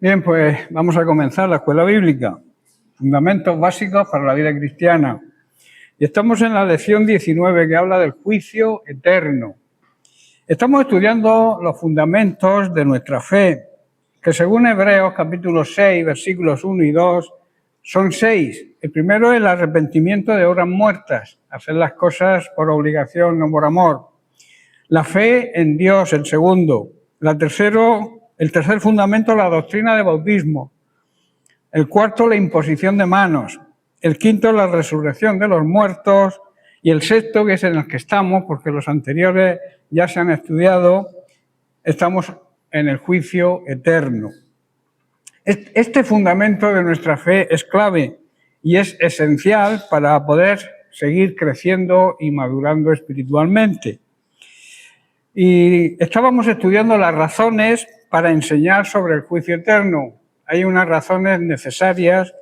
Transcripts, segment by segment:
Bien, pues vamos a comenzar la escuela bíblica, fundamentos básicos para la vida cristiana. Y estamos en la lección 19 que habla del juicio eterno. Estamos estudiando los fundamentos de nuestra fe, que según Hebreos capítulo 6, versículos 1 y 2, son 6. El primero es el arrepentimiento de obras muertas, hacer las cosas por obligación, no por amor. La fe en Dios, el segundo. El tercer fundamento, la doctrina de bautismo. El cuarto, la imposición de manos. El quinto, la resurrección de los muertos. Y el sexto, que es en el que estamos, porque los anteriores ya se han estudiado, estamos en el juicio eterno. Este fundamento de nuestra fe es clave y es esencial para poder seguir creciendo y madurando espiritualmente. Y estábamos estudiando las razones para enseñar sobre el juicio eterno. Hay unas razones necesarias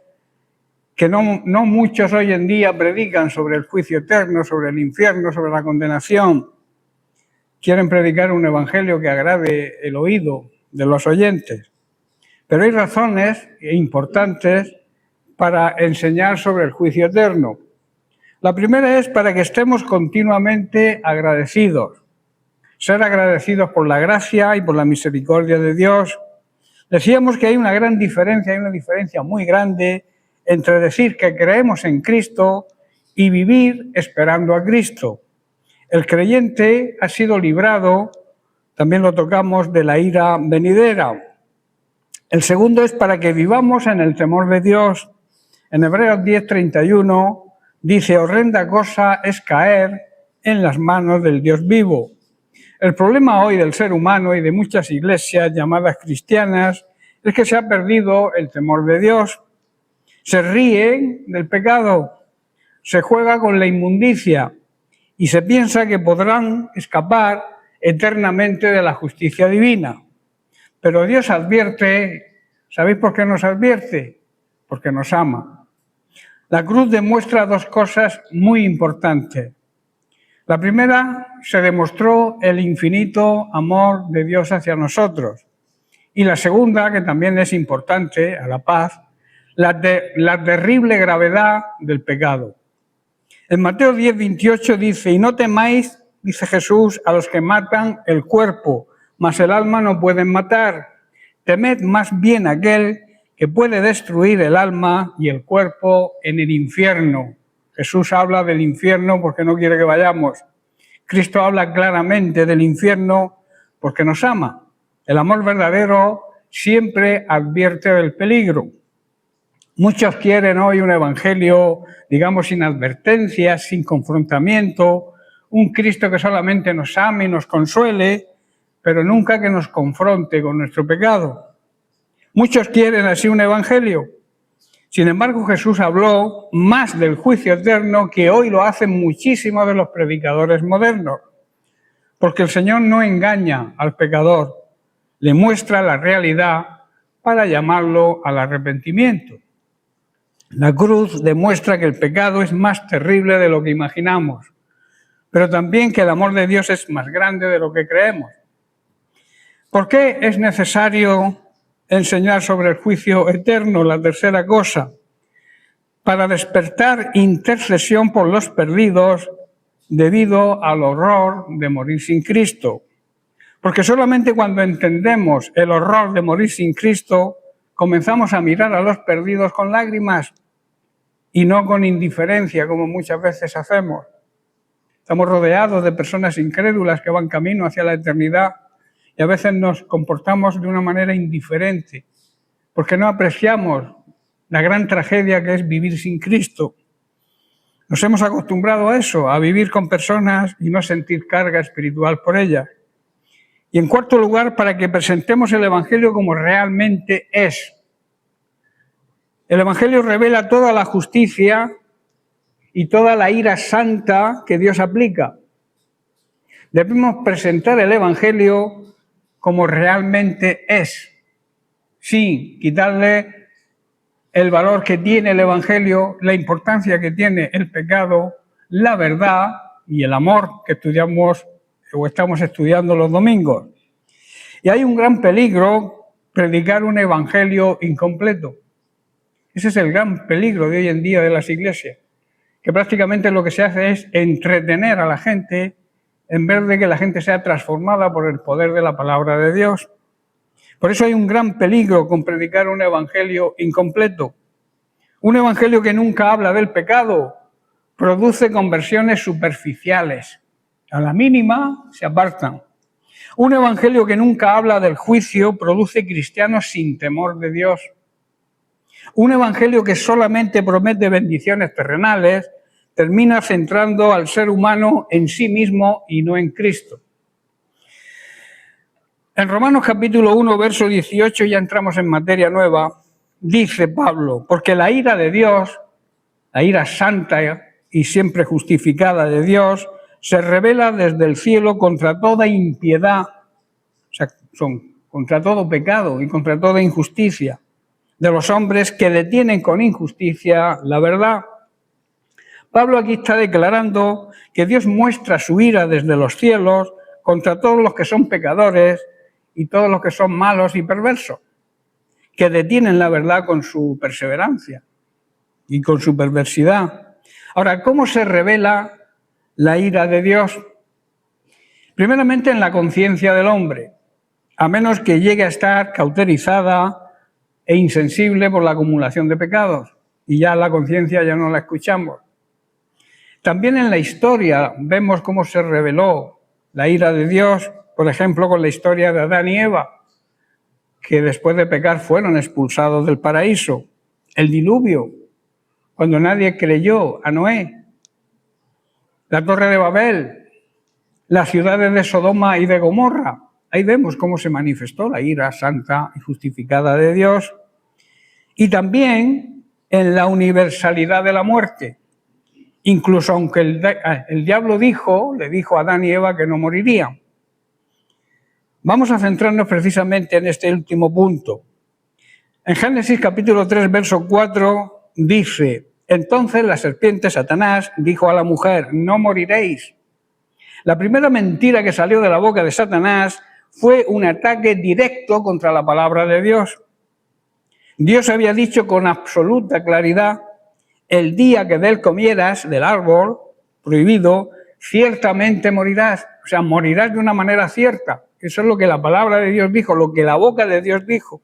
que no muchos hoy en día predican sobre el juicio eterno, sobre el infierno, sobre la condenación. Quieren predicar un evangelio que agrade el oído de los oyentes. Pero hay razones importantes para enseñar sobre el juicio eterno. La primera es para que estemos continuamente agradecidos. Ser agradecidos por la gracia y por la misericordia de Dios. Decíamos que hay una gran diferencia, hay una diferencia muy grande entre decir que creemos en Cristo y vivir esperando a Cristo. El creyente ha sido librado, también lo tocamos, de la ira venidera. El segundo es para que vivamos en el temor de Dios. En Hebreos 10:31 dice: horrenda cosa es caer en las manos del Dios vivo. El problema hoy del ser humano y de muchas iglesias llamadas cristianas es que se ha perdido el temor de Dios. Se ríen del pecado, se juega con la inmundicia y se piensa que podrán escapar eternamente de la justicia divina. Pero Dios advierte. ¿Sabéis por qué nos advierte? Porque nos ama. La cruz demuestra dos cosas muy importantes. La primera, se demostró el infinito amor de Dios hacia nosotros. Y la segunda, que también es importante, a la paz, la terrible gravedad del pecado. En Mateo 10:28 dice: y no temáis, dice Jesús, a los que matan el cuerpo, mas el alma no pueden matar. Temed más bien a aquel que puede destruir el alma y el cuerpo en el infierno. Jesús habla del infierno porque no quiere que vayamos. Cristo habla claramente del infierno porque nos ama. El amor verdadero siempre advierte del peligro. Muchos quieren hoy un evangelio, digamos, sin advertencias, sin confrontamiento, un Cristo que solamente nos ame y nos consuele, pero nunca que nos confronte con nuestro pecado. Muchos quieren así un evangelio. Sin embargo, Jesús habló más del juicio eterno que hoy lo hacen muchísimos de los predicadores modernos. Porque el Señor no engaña al pecador, le muestra la realidad para llamarlo al arrepentimiento. La cruz demuestra que el pecado es más terrible de lo que imaginamos, pero también que el amor de Dios es más grande de lo que creemos. ¿Por qué es necesario enseñar sobre el juicio eterno? La tercera cosa, para despertar intercesión por los perdidos debido al horror de morir sin Cristo. Porque solamente cuando entendemos el horror de morir sin Cristo, comenzamos a mirar a los perdidos con lágrimas y no con indiferencia, como muchas veces hacemos. Estamos rodeados de personas incrédulas que van camino hacia la eternidad y a veces nos comportamos de una manera indiferente, porque no apreciamos la gran tragedia que es vivir sin Cristo. Nos hemos acostumbrado a eso, a vivir con personas y no sentir carga espiritual por ellas. Y en cuarto lugar, para que presentemos el evangelio como realmente es. El evangelio revela toda la justicia y toda la ira santa que Dios aplica. Debemos presentar el evangelio como realmente es, sin quitarle el valor que tiene el evangelio, la importancia que tiene el pecado, la verdad y el amor que estudiamos o estamos estudiando los domingos. Y hay un gran peligro predicar un evangelio incompleto. Ese es el gran peligro de hoy en día de las iglesias, que prácticamente lo que se hace es entretener a la gente en vez de que la gente sea transformada por el poder de la palabra de Dios. Por eso hay un gran peligro con predicar un evangelio incompleto. Un evangelio que nunca habla del pecado produce conversiones superficiales. A la mínima se apartan. Un evangelio que nunca habla del juicio produce cristianos sin temor de Dios. Un evangelio que solamente promete bendiciones terrenales termina centrando al ser humano en sí mismo y no en Cristo. En Romanos capítulo 1, verso 18, ya entramos en materia nueva, dice Pablo, porque la ira de Dios, la ira santa y siempre justificada de Dios, se revela desde el cielo contra toda impiedad, o sea, contra todo pecado y contra toda injusticia de los hombres que detienen con injusticia la verdad. Pablo aquí está declarando que Dios muestra su ira desde los cielos contra todos los que son pecadores y todos los que son malos y perversos, que detienen la verdad con su perseverancia y con su perversidad. Ahora, ¿cómo se revela la ira de Dios? Primeramente en la conciencia del hombre, a menos que llegue a estar cauterizada e insensible por la acumulación de pecados, y ya la conciencia ya no la escuchamos. También en la historia vemos cómo se reveló la ira de Dios, por ejemplo, con la historia de Adán y Eva, que después de pecar fueron expulsados del paraíso. El diluvio, cuando nadie creyó a Noé. La Torre de Babel, las ciudades de Sodoma y de Gomorra. Ahí vemos cómo se manifestó la ira santa y justificada de Dios. Y también en la universalidad de la muerte. Incluso aunque el diablo le dijo a Adán y Eva que no morirían. Vamos a centrarnos precisamente en este último punto. En Génesis capítulo 3, verso 4, dice, entonces la serpiente Satanás dijo a la mujer, no moriréis. La primera mentira que salió de la boca de Satanás fue un ataque directo contra la palabra de Dios. Dios había dicho con absoluta claridad, el día que de él comieras, del árbol prohibido, ciertamente morirás. O sea, morirás de una manera cierta. Eso es lo que la palabra de Dios dijo, lo que la boca de Dios dijo.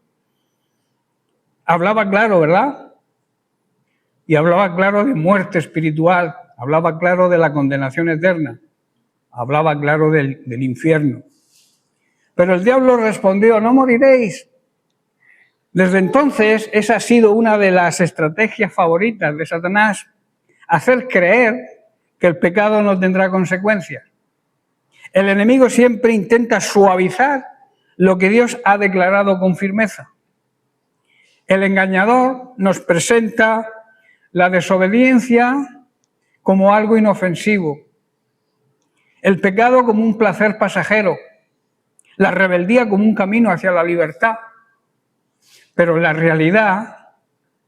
Hablaba claro, ¿verdad? Y hablaba claro de muerte espiritual, hablaba claro de la condenación eterna, hablaba claro del infierno. Pero el diablo respondió, no moriréis. Desde entonces, esa ha sido una de las estrategias favoritas de Satanás, hacer creer que el pecado no tendrá consecuencias. El enemigo siempre intenta suavizar lo que Dios ha declarado con firmeza. El engañador nos presenta la desobediencia como algo inofensivo, el pecado como un placer pasajero, la rebeldía como un camino hacia la libertad. Pero la realidad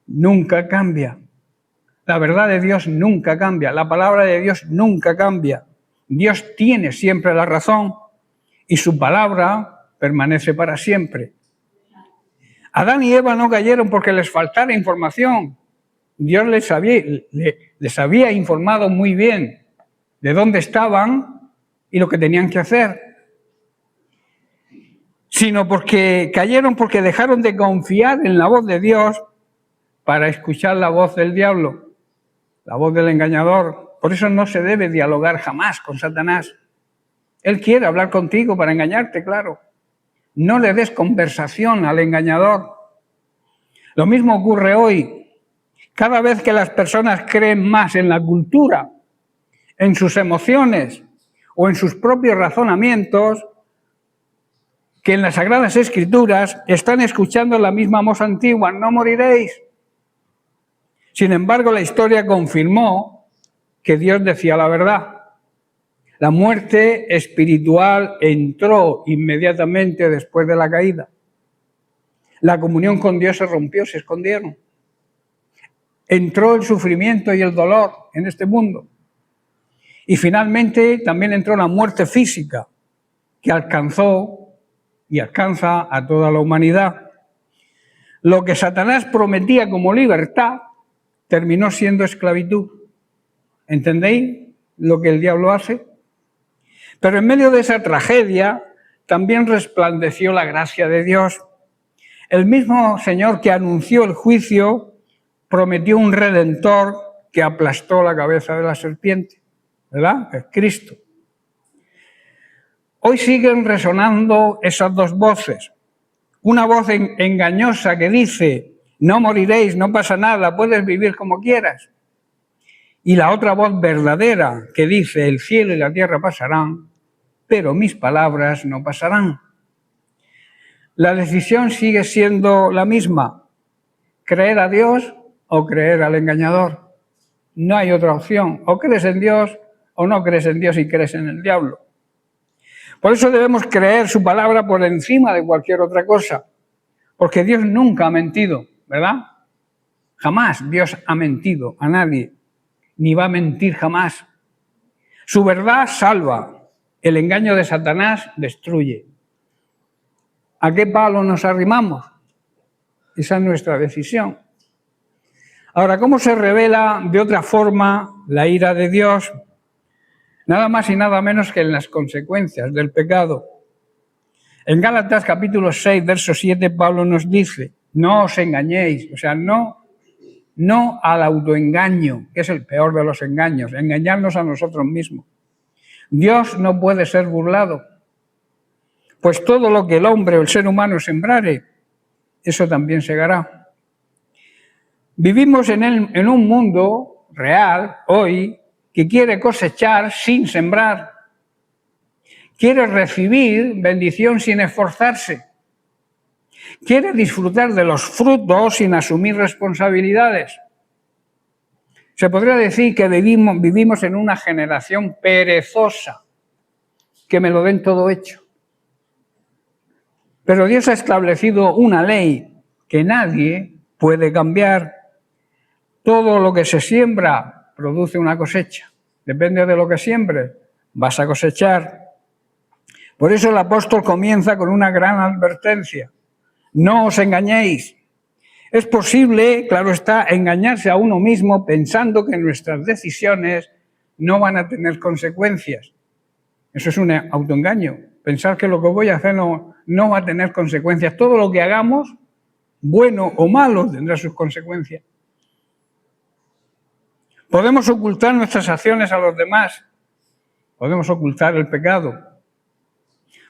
nunca cambia. La verdad de Dios nunca cambia. La palabra de Dios nunca cambia. Dios tiene siempre la razón y su palabra permanece para siempre. Adán y Eva no cayeron porque les faltara información. Dios les había informado muy bien de dónde estaban y lo que tenían que hacer. Sino porque cayeron porque dejaron de confiar en la voz de Dios para escuchar la voz del diablo, la voz del engañador. Por eso no se debe dialogar jamás con Satanás. Él quiere hablar contigo para engañarte, claro. No le des conversación al engañador. Lo mismo ocurre hoy. Cada vez que las personas creen más en la cultura, en sus emociones o en sus propios razonamientos, que en las Sagradas Escrituras están escuchando la misma voz antigua, no moriréis. Sin embargo, la historia confirmó que Dios decía la verdad. La muerte espiritual entró inmediatamente después de la caída. La comunión con Dios se rompió, se escondieron. Entró el sufrimiento y el dolor en este mundo. Y finalmente también entró la muerte física, que alcanzó y alcanza a toda la humanidad. lo que Satanás prometía como libertad terminó siendo esclavitud. ¿Entendéis lo que el diablo hace? Pero en medio de esa tragedia también resplandeció la gracia de Dios. El mismo Señor que anunció el juicio prometió un redentor que aplastó la cabeza de la serpiente, ¿verdad? Es Cristo. Hoy siguen resonando esas dos voces. Una voz engañosa que dice, no moriréis, no pasa nada, puedes vivir como quieras. Y la otra voz verdadera que dice, el cielo y la tierra pasarán, pero mis palabras no pasarán. La decisión sigue siendo la misma, creer a Dios o creer al engañador. No hay otra opción, o crees en Dios o no crees en Dios y crees en el diablo. Por eso debemos creer su palabra por encima de cualquier otra cosa, porque Dios nunca ha mentido, ¿verdad? Jamás Dios ha mentido a nadie, ni va a mentir jamás. Su verdad salva, el engaño de Satanás destruye. ¿A qué palo nos arrimamos? Esa es nuestra decisión. Ahora, ¿cómo se revela de otra forma la ira de Dios? Nada más y nada menos que en las consecuencias del pecado. En Gálatas capítulo 6, verso 7, Pablo nos dice, no os engañéis, o sea, no al autoengaño, que es el peor de los engaños, engañarnos a nosotros mismos. Dios no puede ser burlado, pues todo lo que el hombre o el ser humano sembrare, eso también segará. Vivimos en un mundo real, hoy, que quiere cosechar sin sembrar, quiere recibir bendición sin esforzarse, quiere disfrutar de los frutos sin asumir responsabilidades. Se podría decir que vivimos en una generación perezosa, que me lo den todo hecho. Pero Dios ha establecido una ley que nadie puede cambiar. Todo lo que se siembra produce una cosecha. Depende de lo que siembres, vas a cosechar. Por eso el apóstol comienza con una gran advertencia. No os engañéis. Es posible, claro está, engañarse a uno mismo pensando que nuestras decisiones no van a tener consecuencias. Eso es un autoengaño. Pensar que lo que voy a hacer no va a tener consecuencias. Todo lo que hagamos, bueno o malo, tendrá sus consecuencias. Podemos ocultar nuestras acciones a los demás. Podemos ocultar el pecado.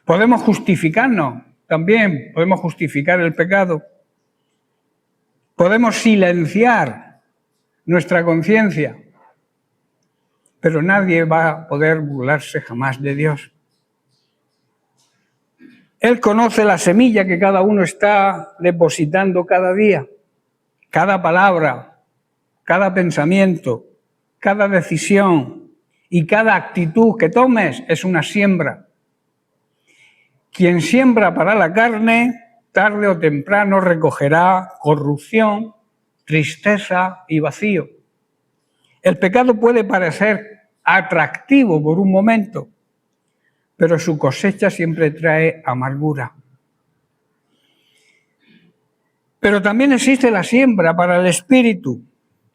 Podemos justificarnos también. Podemos justificar el pecado. Podemos silenciar nuestra conciencia. Pero nadie va a poder burlarse jamás de Dios. Él conoce la semilla que cada uno está depositando cada día. Cada palabra, cada pensamiento, cada decisión y cada actitud que tomes es una siembra. Quien siembra para la carne, tarde o temprano recogerá corrupción, tristeza y vacío. El pecado puede parecer atractivo por un momento, pero su cosecha siempre trae amargura. Pero también existe la siembra para el espíritu.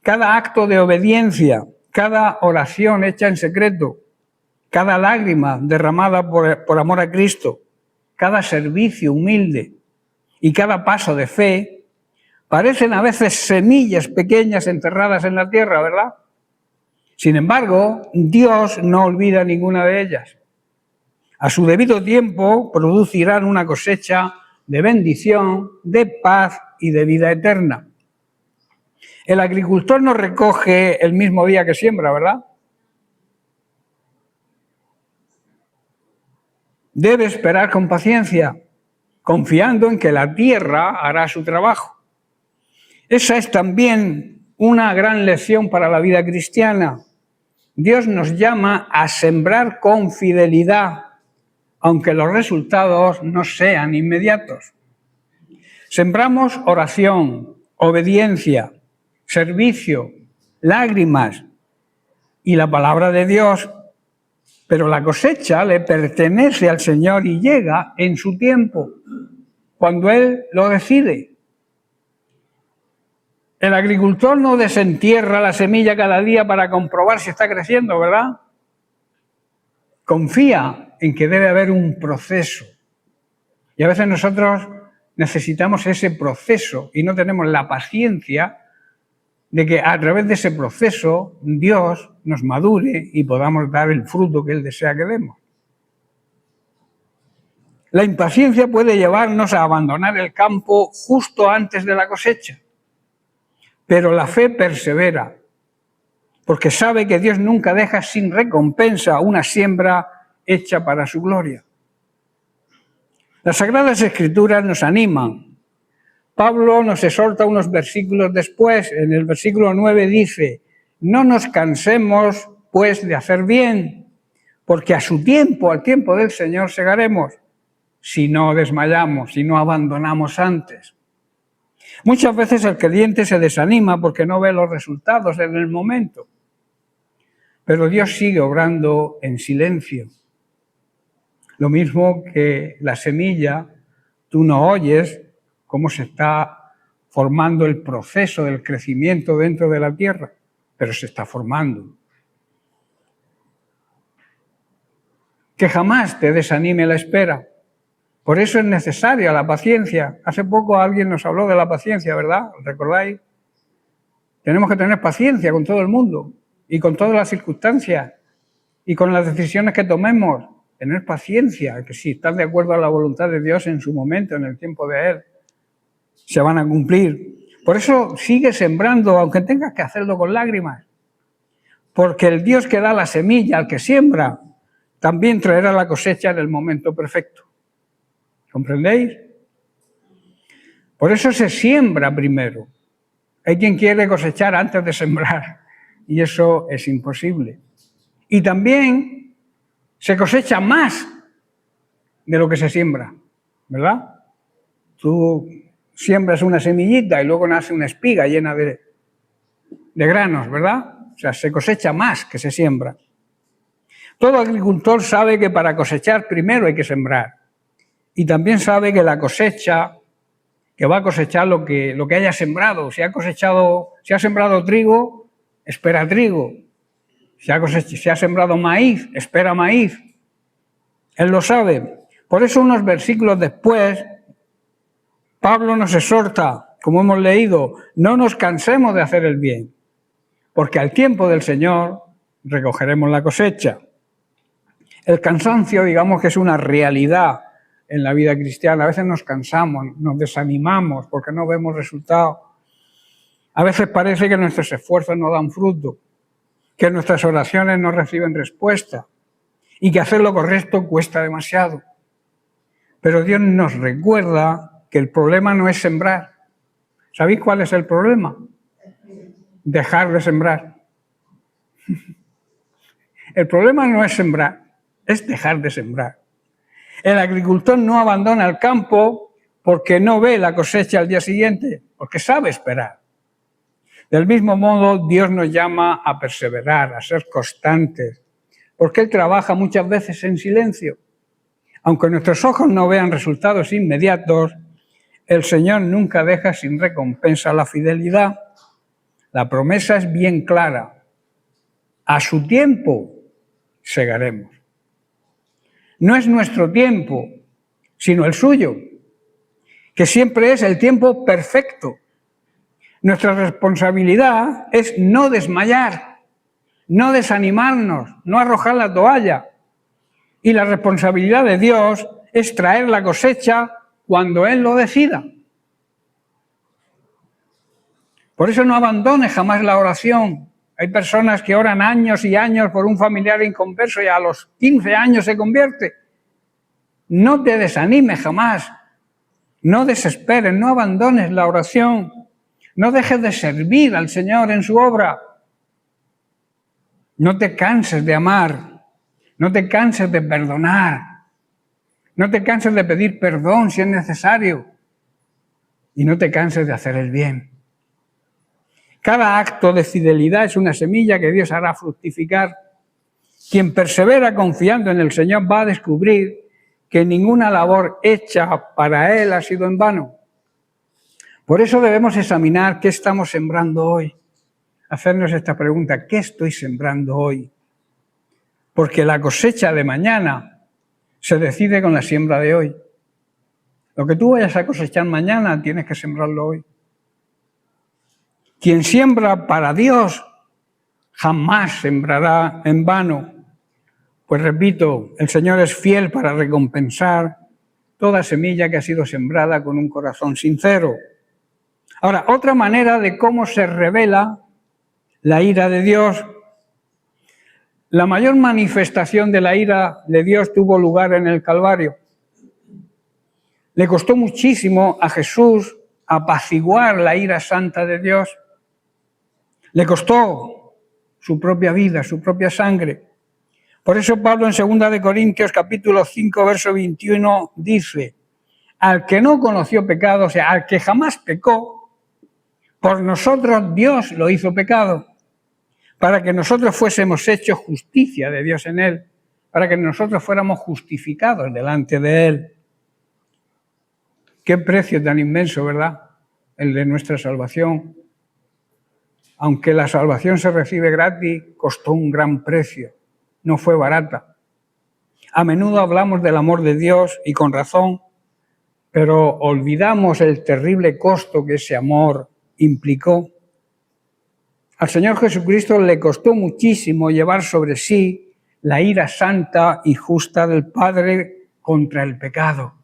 Cada acto de obediencia, cada oración hecha en secreto, cada lágrima derramada por amor a Cristo, cada servicio humilde y cada paso de fe, parecen a veces semillas pequeñas enterradas en la tierra, ¿verdad? Sin embargo, Dios no olvida ninguna de ellas. A su debido tiempo producirán una cosecha de bendición, de paz y de vida eterna. El agricultor no recoge el mismo día que siembra, ¿verdad? Debe esperar con paciencia, confiando en que la tierra hará su trabajo. Esa es también una gran lección para la vida cristiana. Dios nos llama a sembrar con fidelidad, aunque los resultados no sean inmediatos. Sembramos oración, obediencia, servicio, lágrimas y la palabra de Dios, pero la cosecha le pertenece al Señor y llega en su tiempo, cuando Él lo decide. El agricultor no desentierra la semilla cada día para comprobar si está creciendo, ¿verdad? Confía en que debe haber un proceso. Y a veces nosotros necesitamos ese proceso y no tenemos la paciencia de que a través de ese proceso Dios nos madure y podamos dar el fruto que Él desea que demos. La impaciencia puede llevarnos a abandonar el campo justo antes de la cosecha, pero la fe persevera, porque sabe que Dios nunca deja sin recompensa una siembra hecha para su gloria. Las Sagradas Escrituras nos animan. Pablo nos exhorta unos versículos después. En el versículo 9 dice: no nos cansemos, pues, de hacer bien, porque a su tiempo, al tiempo del Señor, segaremos, si no desmayamos, si no abandonamos antes. Muchas veces el creyente se desanima porque no ve los resultados en el momento, pero Dios sigue obrando en silencio. Lo mismo que la semilla, tú no oyes cómo se está formando el proceso del crecimiento dentro de la tierra, pero se está formando. Que jamás te desanime la espera. Por eso es necesaria la paciencia. Hace poco alguien nos habló de la paciencia, ¿verdad? ¿Recordáis? Tenemos que tener paciencia con todo el mundo y con todas las circunstancias y con las decisiones que tomemos. Tener paciencia, que si estás de acuerdo a la voluntad de Dios en su momento, en el tiempo de Él, se van a cumplir. Por eso sigue sembrando, aunque tengas que hacerlo con lágrimas. Porque el Dios que da la semilla al que siembra, también traerá la cosecha en el momento perfecto. ¿Comprendéis? Por eso se siembra primero. Hay quien quiere cosechar antes de sembrar y eso es imposible. Y también se cosecha más de lo que se siembra, ¿verdad? Tú siembras una semillita y luego nace una espiga llena de granos, ¿verdad? O sea, se cosecha más que se siembra. Todo agricultor sabe que para cosechar primero hay que sembrar. Y también sabe que la cosecha, que va a cosechar lo que haya sembrado. Si ha sembrado trigo, espera trigo. Si ha sembrado maíz, espera maíz. Él lo sabe. Por eso unos versículos después, Pablo nos exhorta, como hemos leído, no nos cansemos de hacer el bien, porque al tiempo del Señor recogeremos la cosecha. El cansancio, digamos que es una realidad en la vida cristiana. A veces nos cansamos, nos desanimamos porque no vemos resultados. A veces parece que nuestros esfuerzos no dan fruto, que nuestras oraciones no reciben respuesta y que hacer lo correcto cuesta demasiado. Pero Dios nos recuerda que el problema no es sembrar. ¿Sabéis cuál es el problema? Dejar de sembrar. El problema no es sembrar, es dejar de sembrar. El agricultor no abandona el campo porque no ve la cosecha al día siguiente, porque sabe esperar. Del mismo modo, Dios nos llama a perseverar, a ser constantes, porque Él trabaja muchas veces en silencio. Aunque nuestros ojos no vean resultados inmediatos, el Señor nunca deja sin recompensa la fidelidad. La promesa es bien clara. A su tiempo segaremos. No es nuestro tiempo, sino el suyo, que siempre es el tiempo perfecto. Nuestra responsabilidad es no desmayar, no desanimarnos, no arrojar la toalla. Y la responsabilidad de Dios es traer la cosecha cuando Él lo decida. Por eso no abandones jamás la oración. Hay personas que oran años y años por un familiar inconverso y a los 15 años se convierte. No te desanimes jamás. No desesperes, no abandones la oración. No dejes de servir al Señor en su obra. No te canses de amar. No te canses de perdonar. No te canses de pedir perdón si es necesario. Y no te canses de hacer el bien. Cada acto de fidelidad es una semilla que Dios hará fructificar. Quien persevera confiando en el Señor va a descubrir que ninguna labor hecha para Él ha sido en vano. Por eso debemos examinar qué estamos sembrando hoy. Hacernos esta pregunta: ¿qué estoy sembrando hoy? Porque la cosecha de mañana se decide con la siembra de hoy. Lo que tú vayas a cosechar mañana tienes que sembrarlo hoy. Quien siembra para Dios jamás sembrará en vano. Pues repito, el Señor es fiel para recompensar toda semilla que ha sido sembrada con un corazón sincero. Ahora, otra manera de cómo se revela la ira de Dios. La mayor manifestación de la ira de Dios tuvo lugar en el Calvario. Le costó muchísimo a Jesús apaciguar la ira santa de Dios. Le costó su propia vida, su propia sangre. Por eso Pablo en 2 Corintios capítulo 5, verso 21 dice: al que no conoció pecado, o sea, al que jamás pecó, por nosotros Dios lo hizo pecado, para que nosotros fuésemos hechos justicia de Dios en él, para que nosotros fuéramos justificados delante de él. Qué precio tan inmenso, ¿verdad? El de nuestra salvación. Aunque la salvación se recibe gratis, costó un gran precio. No fue barata. A menudo hablamos del amor de Dios y con razón, pero olvidamos el terrible costo que ese amor implicó. Al Señor Jesucristo le costó muchísimo llevar sobre sí la ira santa y justa del Padre contra el pecado.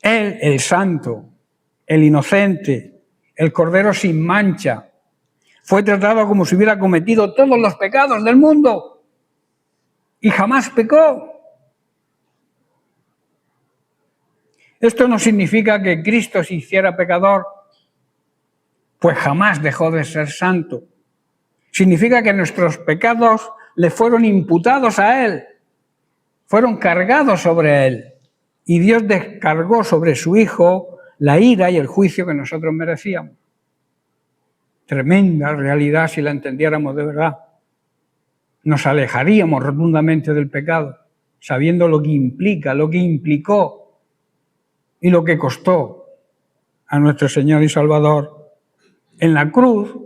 Él, el santo, el inocente, el cordero sin mancha, fue tratado como si hubiera cometido todos los pecados del mundo y jamás pecó. Esto no significa que Cristo se hiciera pecador, pues jamás dejó de ser santo. Significa que nuestros pecados le fueron imputados a Él, fueron cargados sobre Él, y Dios descargó sobre su Hijo la ira y el juicio que nosotros merecíamos. Tremenda realidad si la entendiéramos de verdad. Nos alejaríamos rotundamente del pecado, sabiendo lo que implica, lo que implicó y lo que costó a nuestro Señor y Salvador. En la cruz,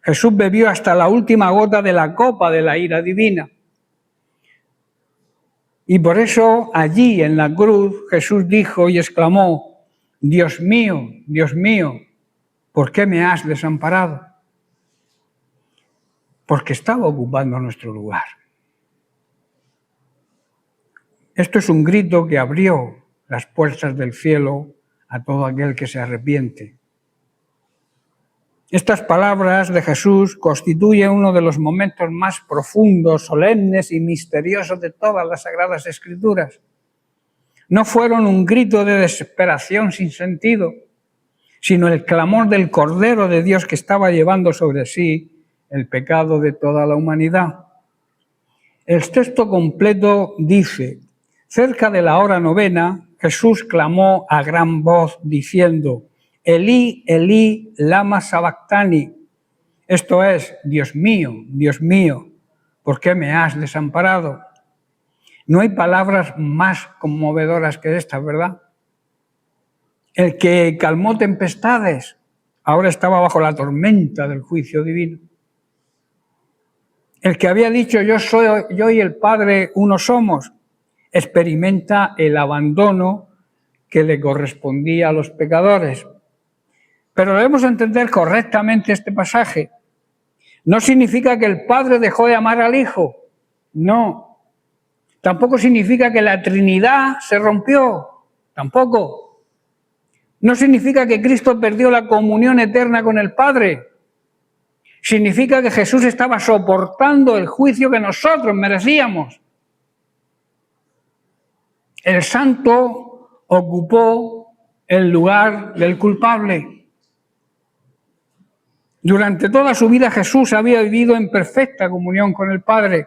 Jesús bebió hasta la última gota de la copa de la ira divina. Y por eso allí en la cruz Jesús dijo y exclamó: Dios mío, ¿por qué me has desamparado? Porque estaba ocupando nuestro lugar. Esto es un grito que abrió las puertas del cielo a todo aquel que se arrepiente. Estas palabras de Jesús constituyen uno de los momentos más profundos, solemnes y misteriosos de todas las Sagradas Escrituras. No fueron un grito de desesperación sin sentido, sino el clamor del Cordero de Dios que estaba llevando sobre sí el pecado de toda la humanidad. El texto completo dice: cerca de la hora novena, Jesús clamó a gran voz diciendo: Elí, Elí, lama sabactani. Esto es: Dios mío, ¿por qué me has desamparado? No hay palabras más conmovedoras que estas, ¿verdad? El que calmó tempestades ahora estaba bajo la tormenta del juicio divino. El que había dicho yo y el Padre uno somos, experimenta el abandono que le correspondía a los pecadores. Pero debemos entender correctamente este pasaje. No significa que el Padre dejó de amar al Hijo, no. Tampoco significa que la Trinidad se rompió, tampoco. No significa que Cristo perdió la comunión eterna con el Padre. Significa que Jesús estaba soportando el juicio que nosotros merecíamos. El santo ocupó el lugar del culpable. Durante toda su vida Jesús había vivido en perfecta comunión con el Padre.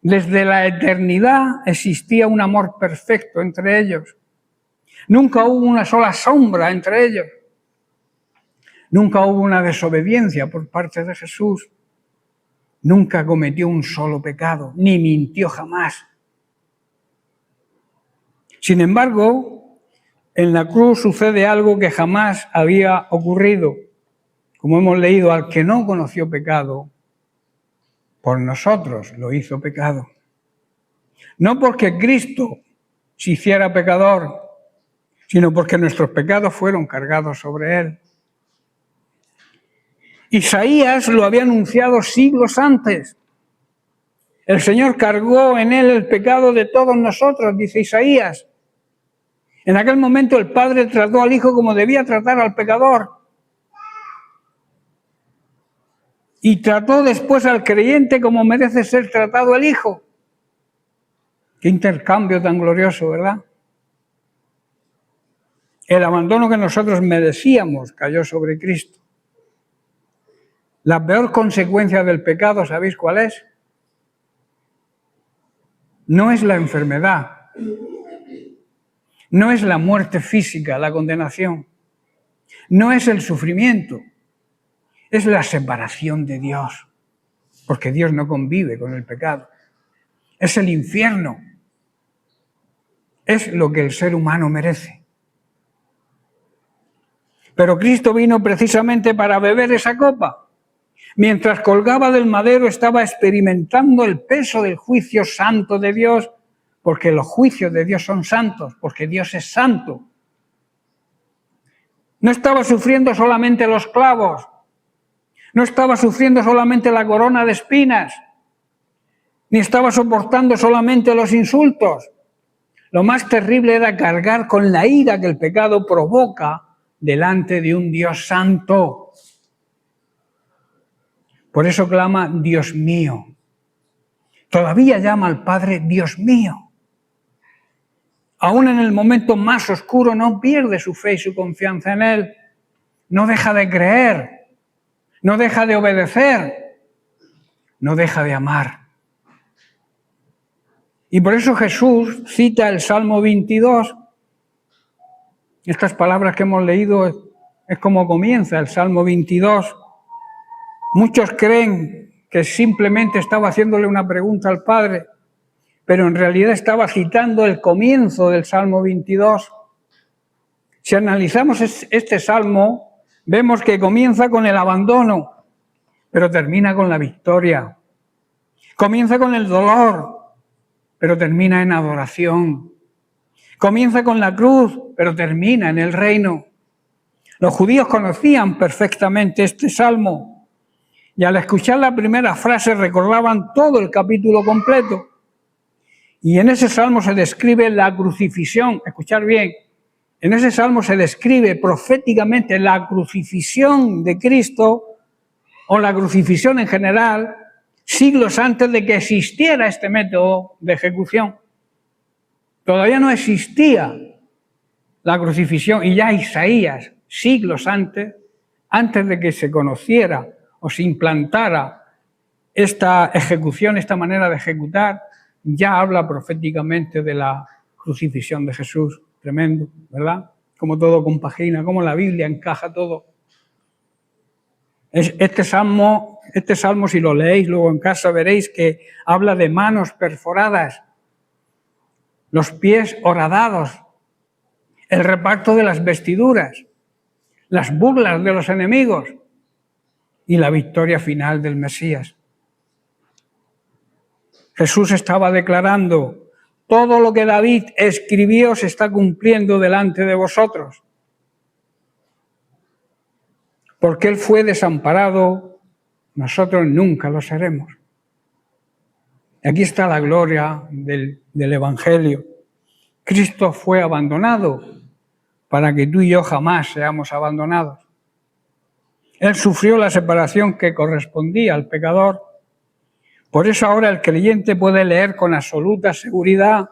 Desde la eternidad existía un amor perfecto entre ellos. Nunca hubo una sola sombra entre ellos. Nunca hubo una desobediencia por parte de Jesús. Nunca cometió un solo pecado, ni mintió jamás. Sin embargo, En la cruz sucede algo que jamás había ocurrido. Como hemos leído, al que no conoció pecado, por nosotros lo hizo pecado. No porque Cristo se hiciera pecador, sino porque nuestros pecados fueron cargados sobre él. Isaías lo había anunciado siglos antes. El Señor cargó en él el pecado de todos nosotros, dice Isaías. En aquel momento el Padre trató al Hijo como debía tratar al pecador. Y trató después al creyente como merece ser tratado el Hijo. Qué intercambio tan glorioso, ¿verdad? El abandono que nosotros merecíamos cayó sobre Cristo. La peor consecuencia del pecado, ¿sabéis cuál es? No es la enfermedad, no es la muerte física, la condenación, no es el sufrimiento, es la separación de Dios, porque Dios no convive con el pecado. Es el infierno, es lo que el ser humano merece. Pero Cristo vino precisamente para beber esa copa. Mientras colgaba del madero estaba experimentando el peso del juicio santo de Dios, porque los juicios de Dios son santos, porque Dios es santo. No estaba sufriendo solamente los clavos, no estaba sufriendo solamente la corona de espinas, ni estaba soportando solamente los insultos. Lo más terrible era cargar con la ira que el pecado provoca delante de un Dios santo. Por eso clama, Dios mío. Todavía llama al Padre, Dios mío. Aún en el momento más oscuro no pierde su fe y su confianza en Él. No deja de creer, no deja de obedecer, no deja de amar. Y por eso Jesús cita el Salmo 22. Estas palabras que hemos leído es como comienza el Salmo 22. Muchos creen que simplemente estaba haciéndole una pregunta al Padre, pero en realidad estaba citando el comienzo del Salmo 22. Si analizamos este Salmo, vemos que comienza con el abandono, pero termina con la victoria. Comienza con el dolor, pero termina en adoración. Comienza con la cruz, pero termina en el reino. Los judíos conocían perfectamente este Salmo y al escuchar la primera frase recordaban todo el capítulo completo. Y en ese Salmo se describe la crucifixión. Escuchad bien, en ese Salmo se describe proféticamente la crucifixión de Cristo o la crucifixión en general, siglos antes de que existiera este método de ejecución. Todavía no existía la crucifixión y ya Isaías, siglos antes de que se conociera o se implantara esta ejecución, esta manera de ejecutar, ya habla proféticamente de la crucifixión de Jesús. Tremendo, ¿verdad? Como todo compagina, como la Biblia encaja todo. Este salmo, si lo leéis luego en casa, veréis que habla de manos perforadas, los pies horadados, el reparto de las vestiduras, las burlas de los enemigos y la victoria final del Mesías. Jesús estaba declarando, todo lo que David escribió se está cumpliendo delante de vosotros. Porque Él fue desamparado, nosotros nunca lo seremos. Aquí está la gloria del Evangelio. Cristo fue abandonado para que tú y yo jamás seamos abandonados. Él sufrió la separación que correspondía al pecador. Por eso ahora el creyente puede leer con absoluta seguridad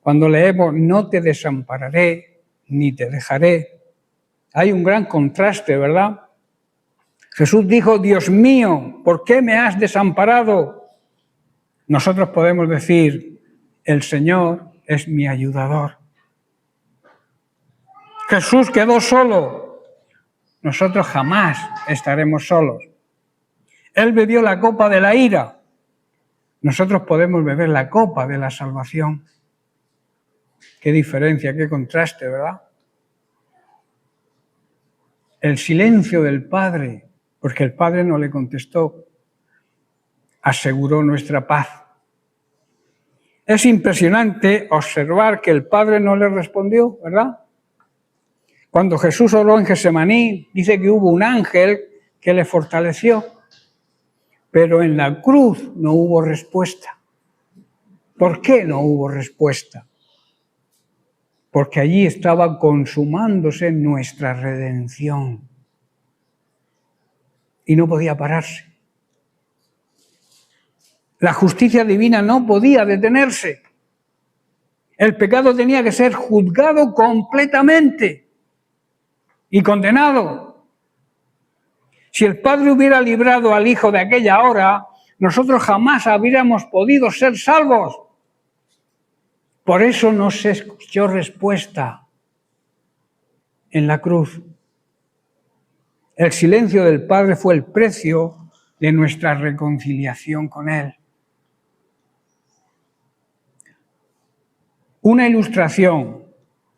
cuando leemos, no te desampararé ni te dejaré. Hay un gran contraste, ¿verdad? Jesús dijo, Dios mío, ¿por qué me has desamparado? Nosotros podemos decir, el Señor es mi ayudador. Jesús quedó solo. Nosotros jamás estaremos solos. Él bebió la copa de la ira. Nosotros podemos beber la copa de la salvación. Qué diferencia, qué contraste, ¿verdad? el silencio del Padre, porque el Padre no le contestó, aseguró nuestra paz. Es impresionante observar que el Padre no le respondió, ¿verdad? Cuando Jesús oró en Getsemaní, dice que hubo un ángel que le fortaleció, pero en la cruz no hubo respuesta. ¿Por qué no hubo respuesta? Porque allí estaba consumándose nuestra redención y no podía pararse. La justicia divina no podía detenerse. El pecado tenía que ser juzgado completamente y condenado. Si el Padre hubiera librado al Hijo de aquella hora, nosotros jamás habríamos podido ser salvos. Por eso no se escuchó respuesta en la cruz. El silencio del Padre fue el precio de nuestra reconciliación con Él. Una ilustración.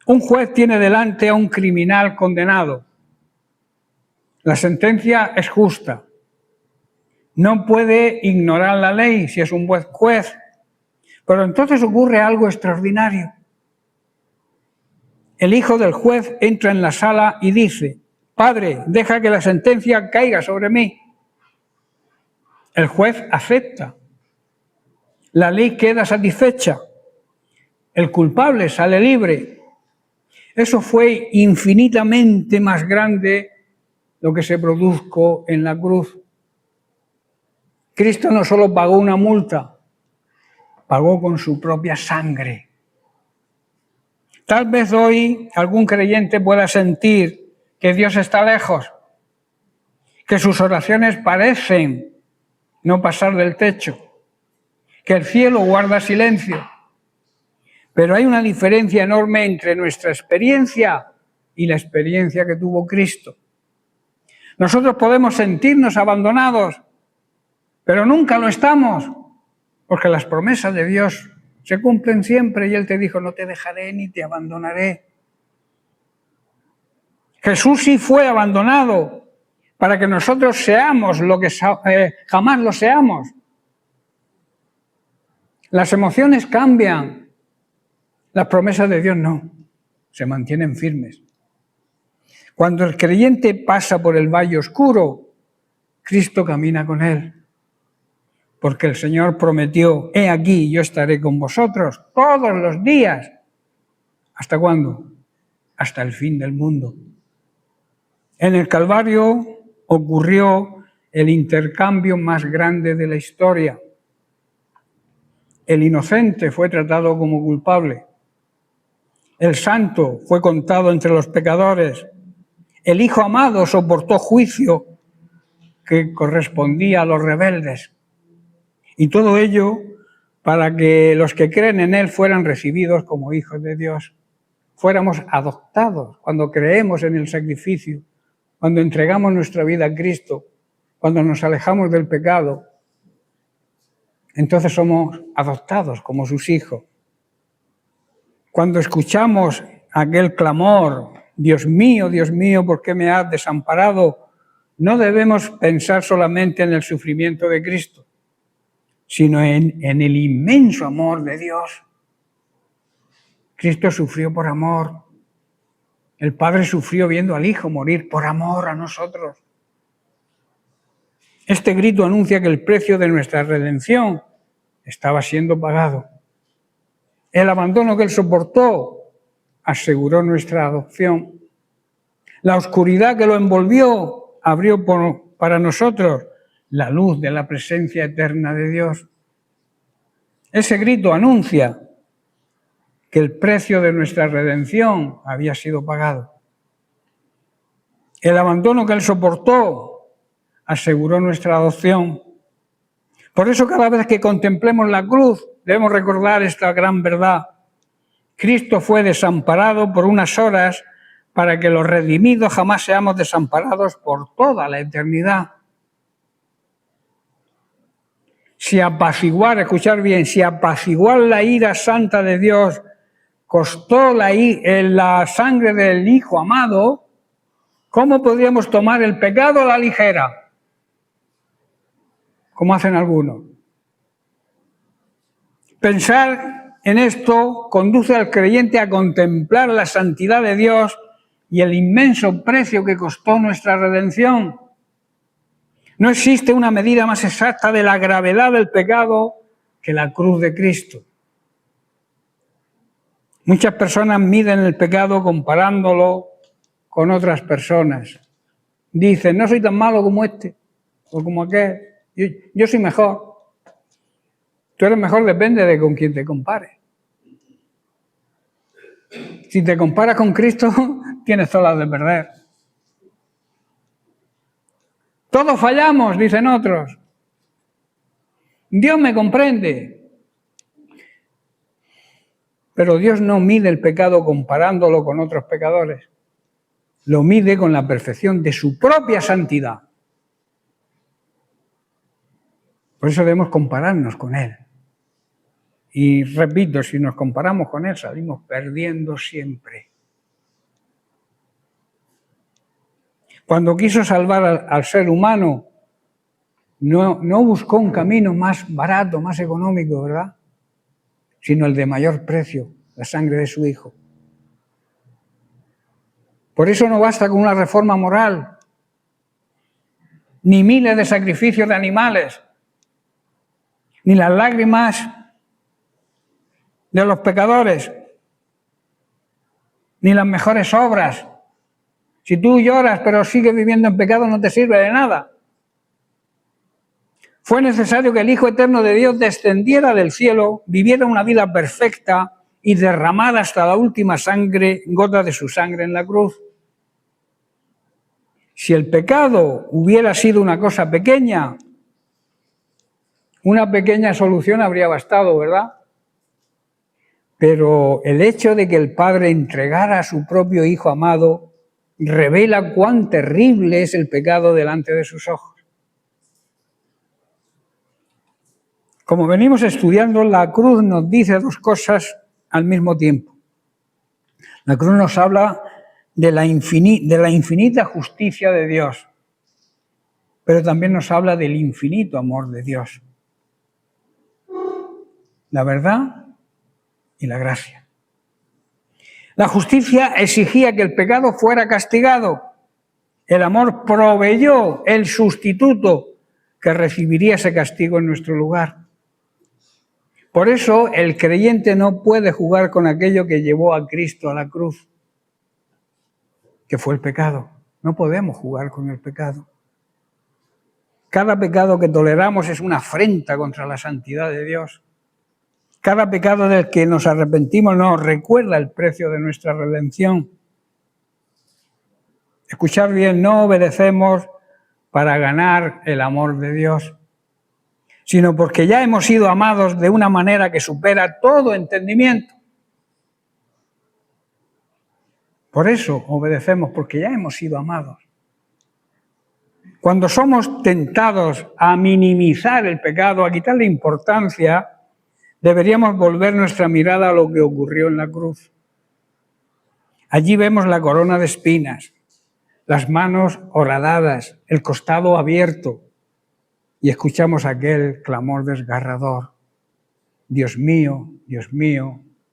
Un juez tiene delante a un criminal condenado. La sentencia es justa. No puede ignorar la ley si es un buen juez. Pero entonces ocurre algo extraordinario. El hijo del juez entra en la sala y dice: Padre, deja que la sentencia caiga sobre mí. El juez acepta. La ley queda satisfecha. El culpable sale libre. Eso fue infinitamente más grande lo que se produjo en la cruz. Cristo no solo pagó una multa, pagó con su propia sangre. Tal vez hoy algún creyente pueda sentir que Dios está lejos, que sus oraciones parecen no pasar del techo, que el cielo guarda silencio. Pero hay una diferencia enorme entre nuestra experiencia y la experiencia que tuvo Cristo. Nosotros podemos sentirnos abandonados, pero nunca lo estamos, porque las promesas de Dios se cumplen siempre y Él te dijo: no te dejaré ni te abandonaré. Jesús sí fue abandonado para que nosotros seamos lo que jamás lo seamos. Las emociones cambian, las promesas de Dios no, se mantienen firmes. Cuando el creyente pasa por el valle oscuro, Cristo camina con él. Porque el Señor prometió: he aquí, yo estaré con vosotros todos los días. ¿Hasta cuándo? Hasta el fin del mundo. En el Calvario ocurrió el intercambio más grande de la historia. El inocente fue tratado como culpable. El santo fue contado entre los pecadores. El Hijo amado soportó juicio que correspondía a los rebeldes. Y todo ello para que los que creen en Él fueran recibidos como hijos de Dios. Fuéramos adoptados cuando creemos en el sacrificio, cuando entregamos nuestra vida a Cristo, cuando nos alejamos del pecado. Entonces somos adoptados como sus hijos. Cuando escuchamos aquel clamor: Dios mío, ¿por qué me has desamparado?, no debemos pensar solamente en el sufrimiento de Cristo, sino en el inmenso amor de Dios. Cristo sufrió por amor. El Padre sufrió viendo al Hijo morir por amor a nosotros. Este grito anuncia que el precio de nuestra redención estaba siendo pagado. El abandono que Él soportó aseguró nuestra adopción. La oscuridad que lo envolvió abrió para nosotros la luz de la presencia eterna de Dios. Ese grito anuncia que el precio de nuestra redención había sido pagado. El abandono que Él soportó aseguró nuestra adopción. Por eso cada vez que contemplemos la cruz debemos recordar esta gran verdad. Cristo fue desamparado por unas horas para que los redimidos jamás seamos desamparados por toda la eternidad. Si apaciguar, escuchar bien, si apaciguar la ira santa de Dios costó la sangre del Hijo amado, ¿Cómo podríamos tomar el pecado a la ligera? Como hacen algunos. Pensar en esto conduce al creyente a contemplar la santidad de Dios y el inmenso precio que costó nuestra redención. No existe una medida más exacta de la gravedad del pecado que la cruz de Cristo. Muchas personas miden el pecado comparándolo con otras personas. Dicen, no soy tan malo como este o como aquel, yo soy mejor. Tú eres mejor, depende de con quién te compares. Si te comparas con Cristo, tienes todas las de perder. Todos fallamos, dicen otros. Dios me comprende. Pero Dios no mide el pecado comparándolo con otros pecadores. Lo mide con la perfección de su propia santidad. Por eso debemos compararnos con Él. Y repito, si nos comparamos con Él, salimos perdiendo siempre. Cuando quiso salvar al ser humano, no buscó un camino más barato, más económico, ¿verdad? Sino el de mayor precio, la sangre de su Hijo. Por eso no basta con una reforma moral, ni miles de sacrificios de animales, ni las lágrimas de los pecadores, ni las mejores obras. Si tú lloras pero sigues viviendo en pecado, no te sirve de nada. Fue necesario que el Hijo Eterno de Dios descendiera del cielo, viviera una vida perfecta y derramara hasta la última gota de su sangre en la cruz. Si el pecado hubiera sido una cosa pequeña, una pequeña solución habría bastado, ¿verdad? Pero el hecho de que el Padre entregara a su propio Hijo amado revela cuán terrible es el pecado delante de sus ojos. Como venimos estudiando, la cruz nos dice dos cosas al mismo tiempo. La cruz nos habla de la infinita justicia de Dios, pero también nos habla del infinito amor de Dios. La verdad y la gracia. La justicia exigía que el pecado fuera castigado. El amor proveyó el sustituto que recibiría ese castigo en nuestro lugar. Por eso el creyente no puede jugar con aquello que llevó a Cristo a la cruz, que fue el pecado. No podemos jugar con el pecado. Cada pecado que toleramos es una afrenta contra la santidad de Dios. Cada pecado del que nos arrepentimos nos recuerda el precio de nuestra redención. Escuchad bien, no obedecemos para ganar el amor de Dios, sino porque ya hemos sido amados de una manera que supera todo entendimiento. Por eso obedecemos, porque ya hemos sido amados. Cuando somos tentados a minimizar el pecado, a quitarle importancia, deberíamos volver nuestra mirada a lo que ocurrió en la cruz. Allí vemos la corona de espinas, las manos horadadas, el costado abierto, y escuchamos aquel clamor desgarrador. Dios mío,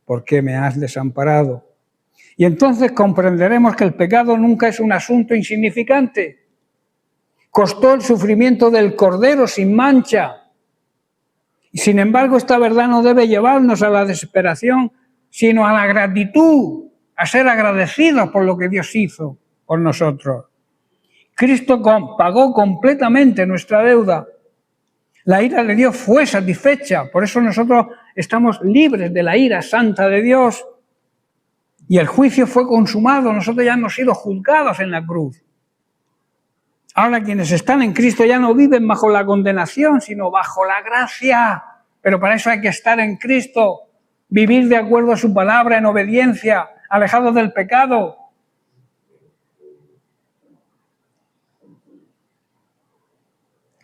¿por qué me has desamparado? Y entonces comprenderemos que el pecado nunca es un asunto insignificante. Costó el sufrimiento del Cordero sin mancha. Y sin embargo, esta verdad no debe llevarnos a la desesperación, sino a la gratitud, a ser agradecidos por lo que Dios hizo por nosotros. Cristo pagó completamente nuestra deuda. La ira de Dios fue satisfecha, por eso nosotros estamos libres de la ira santa de Dios. Y el juicio fue consumado, nosotros ya hemos sido juzgados en la cruz. Ahora quienes están en Cristo ya no viven bajo la condenación, sino bajo la gracia. Pero para eso hay que estar en Cristo, vivir de acuerdo a su palabra, en obediencia, alejados del pecado.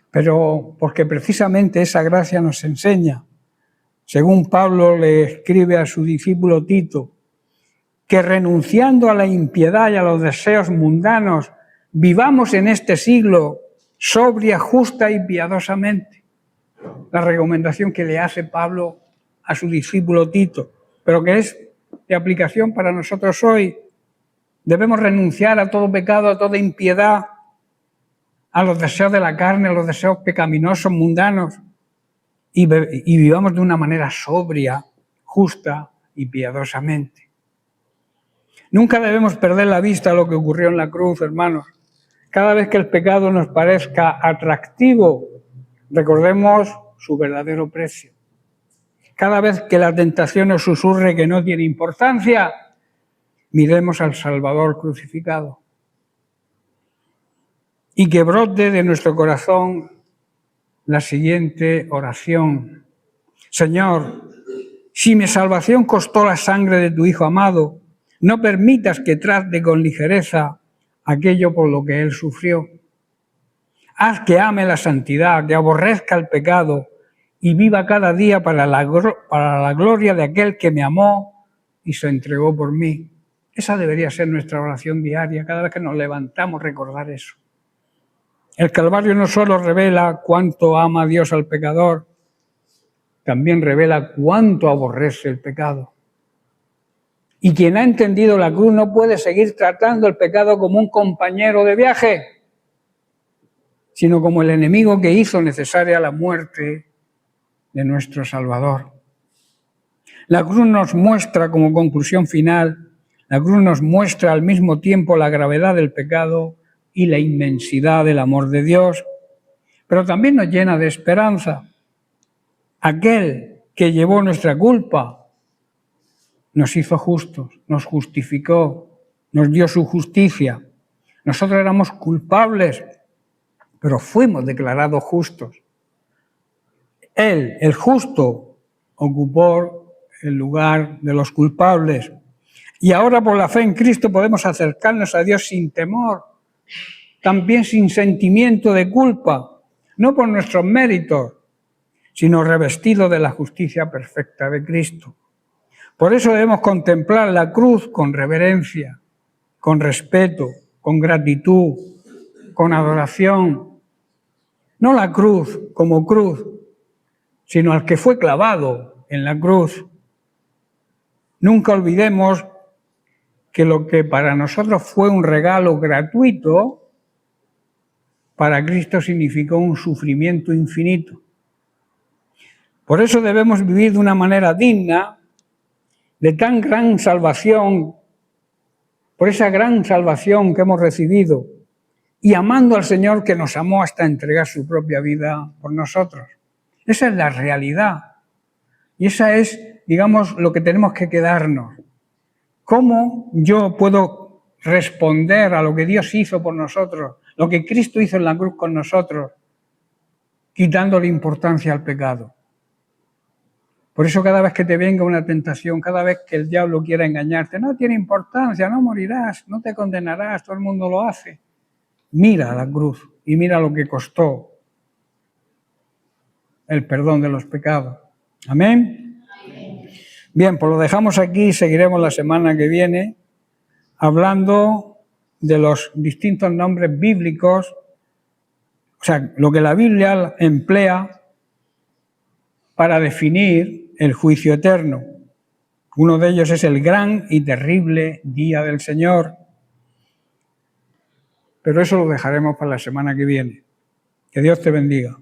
Pero porque precisamente esa gracia nos enseña, según Pablo le escribe a su discípulo Tito, que renunciando a la impiedad y a los deseos mundanos, Vivamos en este siglo sobria, justa y piadosamente. La recomendación que le hace Pablo a su discípulo Tito, pero que es de aplicación para nosotros hoy. Debemos renunciar a todo pecado, a toda impiedad, a los deseos de la carne, a los deseos pecaminosos, mundanos, y vivamos de una manera sobria, justa y piadosamente. Nunca debemos perder la vista a lo que ocurrió en la cruz, hermanos. Cada vez que el pecado nos parezca atractivo, recordemos su verdadero precio. Cada vez que la tentación nos susurre que no tiene importancia, miremos al Salvador crucificado. Y que brote de nuestro corazón la siguiente oración. Señor, si mi salvación costó la sangre de tu Hijo amado, no permitas que trate con ligereza aquello por lo que Él sufrió. Haz que ame la santidad, que aborrezca el pecado y viva cada día para la gloria de aquel que me amó y se entregó por mí. Esa debería ser nuestra oración diaria, cada vez que nos levantamos, recordar eso. El Calvario no solo revela cuánto ama Dios al pecador, también revela cuánto aborrece el pecado. Y quien ha entendido la cruz no puede seguir tratando el pecado como un compañero de viaje, sino como el enemigo que hizo necesaria la muerte de nuestro Salvador. La cruz nos muestra como conclusión final, la cruz nos muestra al mismo tiempo la gravedad del pecado y la inmensidad del amor de Dios, pero también nos llena de esperanza. Aquel que llevó nuestra culpa nos hizo justos, nos justificó, nos dio su justicia. Nosotros éramos culpables, pero fuimos declarados justos. Él, el justo, ocupó el lugar de los culpables. Y ahora por la fe en Cristo podemos acercarnos a Dios sin temor, también sin sentimiento de culpa, no por nuestros méritos, sino revestido de la justicia perfecta de Cristo. Por eso debemos contemplar la cruz con reverencia, con respeto, con gratitud, con adoración. No la cruz como cruz, sino al que fue clavado en la cruz. Nunca olvidemos que lo que para nosotros fue un regalo gratuito, para Cristo significó un sufrimiento infinito. Por eso debemos vivir de una manera digna de tan gran salvación, por esa gran salvación que hemos recibido, y amando al Señor que nos amó hasta entregar su propia vida por nosotros. Esa es la realidad. Y esa es, digamos, lo que tenemos que quedarnos. ¿Cómo yo puedo responder a lo que Dios hizo por nosotros, lo que Cristo hizo en la cruz con nosotros, quitándole importancia al pecado? Por eso cada vez que te venga una tentación, cada vez que el diablo quiera engañarte, no tiene importancia, no morirás, no te condenarás, todo el mundo lo hace. Mira la cruz y mira lo que costó el perdón de los pecados. Amén. Amén. Bien, pues lo dejamos aquí y seguiremos la semana que viene hablando de los distintos nombres bíblicos, o sea, lo que la Biblia emplea para definir el juicio eterno. Uno de ellos es el gran y terrible día del Señor. Pero eso lo dejaremos para la semana que viene. Que Dios te bendiga.